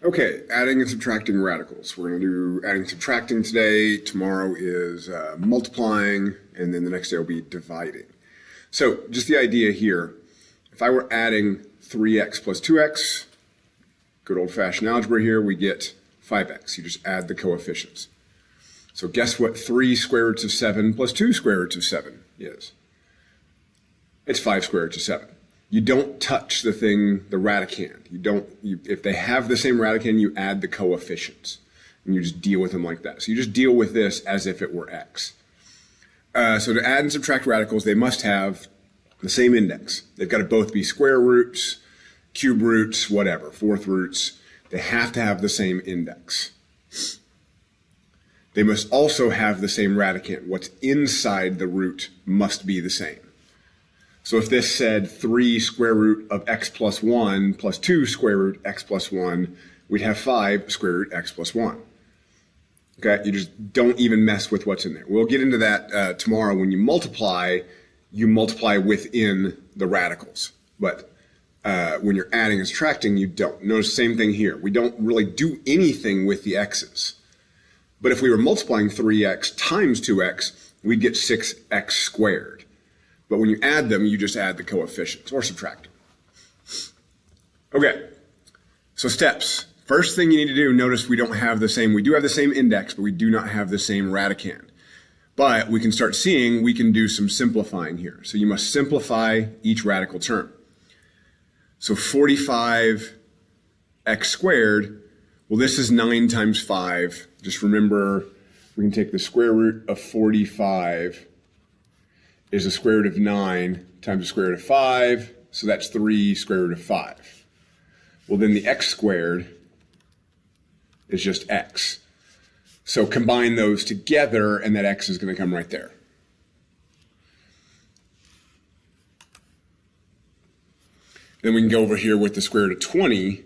Okay, adding and subtracting radicals. We're going to do adding and subtracting today. Tomorrow is multiplying, and then the next day will be dividing. So just the idea here, if I were adding 3x plus 2x, good old-fashioned algebra here, we get 5x. You just add the coefficients. So guess what 3 square roots of 7 plus 2 square roots of 7 is? It's 5 square roots of 7. You don't touch the radicand. If they have the same radicand, you add the coefficients. And you just deal with them like that. So you just deal with this as if it were x. So to add and subtract radicals, they must have the same index. They've got to both be square roots, cube roots, whatever, fourth roots. They have to have the same index. They must also have the same radicand. What's inside the root must be the same. So if this said 3 square root of x plus 1 plus 2 square root x plus 1, we'd have 5 square root x plus 1. Okay, you just don't even mess with what's in there. We'll get into that tomorrow. When you multiply within the radicals. But when you're adding and subtracting, you don't. Notice the same thing here. We don't really do anything with the x's. But if we were multiplying 3x times 2x, we'd get 6x squared. But when you add them, you just add the coefficients or subtract them. Okay, so steps. First thing you need to do, notice we do have the same index, but we do not have the same radicand. But we can start seeing we can do some simplifying here. So you must simplify each radical term. So 45x squared, well, this is 9 times 5. Just remember, we can take the square root of 45 is the square root of 9 times the square root of 5, so that's 3 square root of 5. Well, then the x squared is just x. So combine those together, and that x is going to come right there. Then we can go over here with the square root of 20,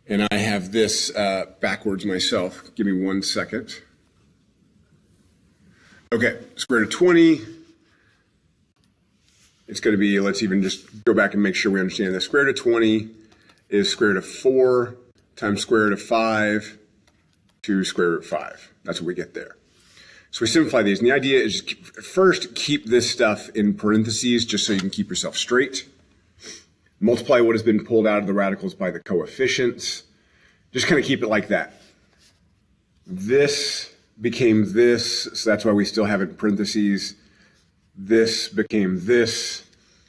and I have this backwards myself. Give me 1 second. Okay, square root of 20, it's going to be, let's even just go back and make sure we understand this. Square root of 20 is square root of 4 times square root of 5 to square root of 5. That's what we get there. So we simplify these, and the idea is first keep this stuff in parentheses just so you can keep yourself straight. Multiply what has been pulled out of the radicals by the coefficients. Just kind of keep it like that. This became this, so that's why we still have it in parentheses. This became this,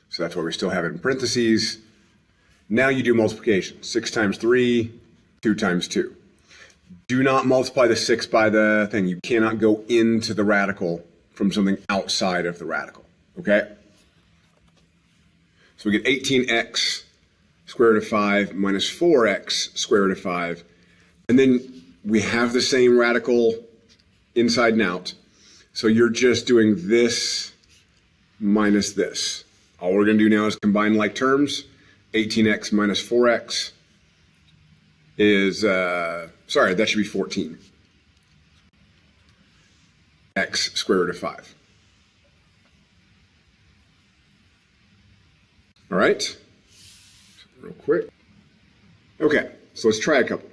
so that's why we still have it in parentheses. Now you do multiplication. 6 times 3, 2 times 2. Do not multiply the 6 by the thing. You cannot go into the radical from something outside of the radical, okay? So we get 18x square root of 5 minus 4x square root of 5. And then we have the same radical inside and out. So you're just doing this minus this. All we're going to do now is combine like terms. 18x minus 4x is, sorry, that should be 14. X square root of 5. All right, real quick. Okay, so let's try a couple.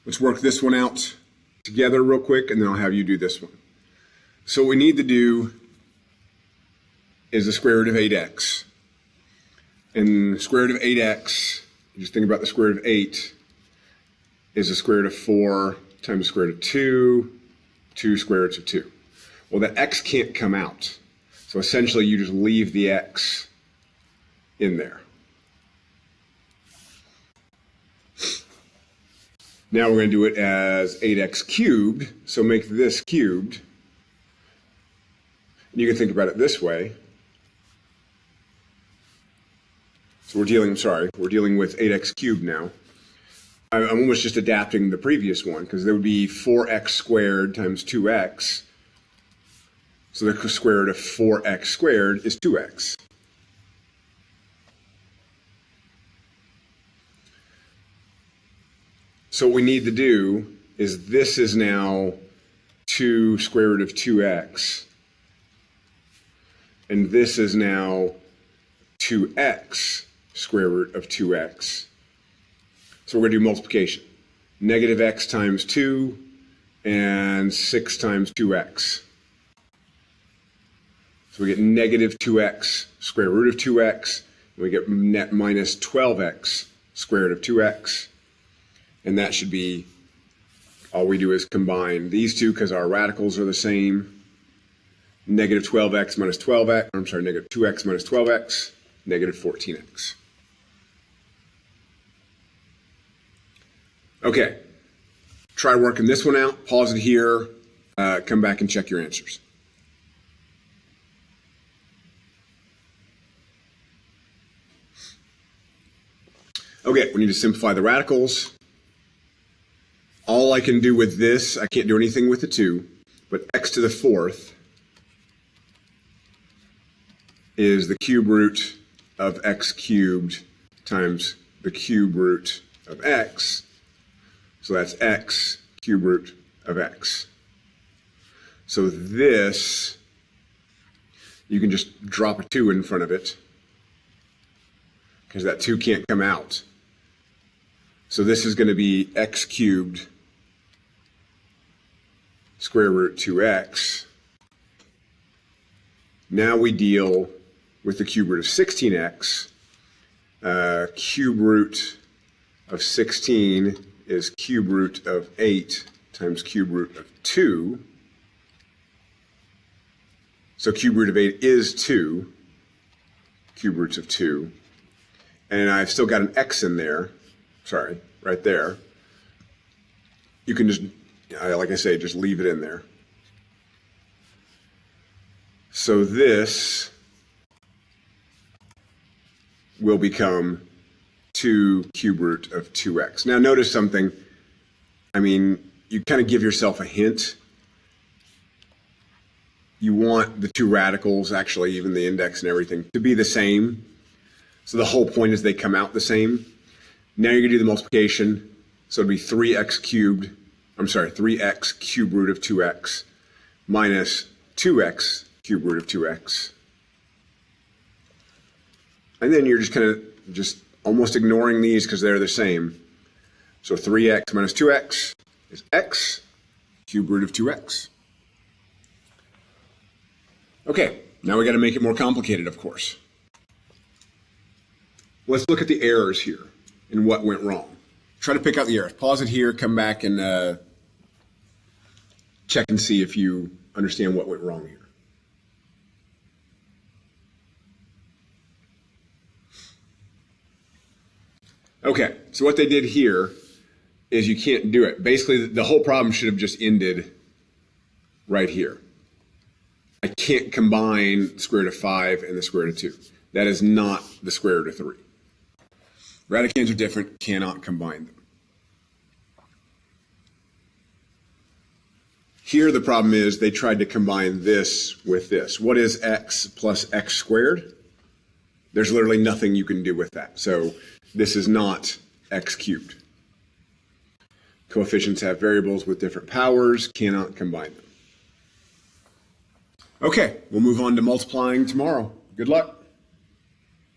Let's work this one out together real quick, and then I'll have you do this one. So what we need to do is the square root of 8x. And the square root of 8x, you just think about the square root of 8, is the square root of 4 times the square root of 2 square roots of 2. Well, that x can't come out. So essentially, you just leave the x in there. Now we're going to do it as 8x cubed, so make this cubed. And you can think about it this way. So we're dealing with 8x cubed now. I'm almost just adapting the previous one, because there would be 4x squared times 2x. So the square root of 4x squared is 2x. So what we need to do is this is now 2 square root of 2x. And this is now 2x square root of 2x. So we're going to do multiplication. Negative x times 2 and 6 times 2x. So we get negative 2x, square root of 2x, and we get net minus 12x, square root of 2x. And that should be, all we do is combine these two because our radicals are the same. Negative 12x minus 12x, I'm sorry, negative 2x minus 12x, negative 14x. Okay, try working this one out, pause it here, come back and check your answers. Okay, we need to simplify the radicals. All I can do with this, I can't do anything with the 2, but x to the 4th is the cube root of x cubed times the cube root of x. So that's x cube root of x. So this, you can just drop a 2 in front of it because that 2 can't come out. So this is going to be x cubed square root 2x. Now we deal with the cube root of 16x. Cube root of 16 is cube root of 8 times cube root of 2. So cube root of 8 is 2, cube roots of 2. And I've still got an x in there, sorry, right there. You can just, like I say, just leave it in there. So this will become 2 cube root of 2x. Now notice something. I mean, you kind of give yourself a hint. You want the two radicals, actually even the index and everything, to be the same. So the whole point is they come out the same. Now you're going to do the multiplication. So it'll be 3x cubed, 3x cube root of 2x minus 2x cube root of 2x. And then you're just kind of almost ignoring these because they're the same. So 3x minus 2x is x cube root of 2x. Okay, now we got to make it more complicated, of course. Let's look at the errors here and what went wrong. Try to pick out the errors. Pause it here, come back and check and see if you understand what went wrong here. Okay, so what they did here is you can't do it. Basically, the whole problem should have just ended right here. I can't combine the square root of 5 and the square root of 2. That is not the square root of 3. Radicands are different, cannot combine them. Here the problem is they tried to combine this with this. What is x plus x squared? There's literally nothing you can do with that. So this is not x cubed. Coefficients have variables with different powers, cannot combine them. Okay, we'll move on to multiplying tomorrow. Good luck.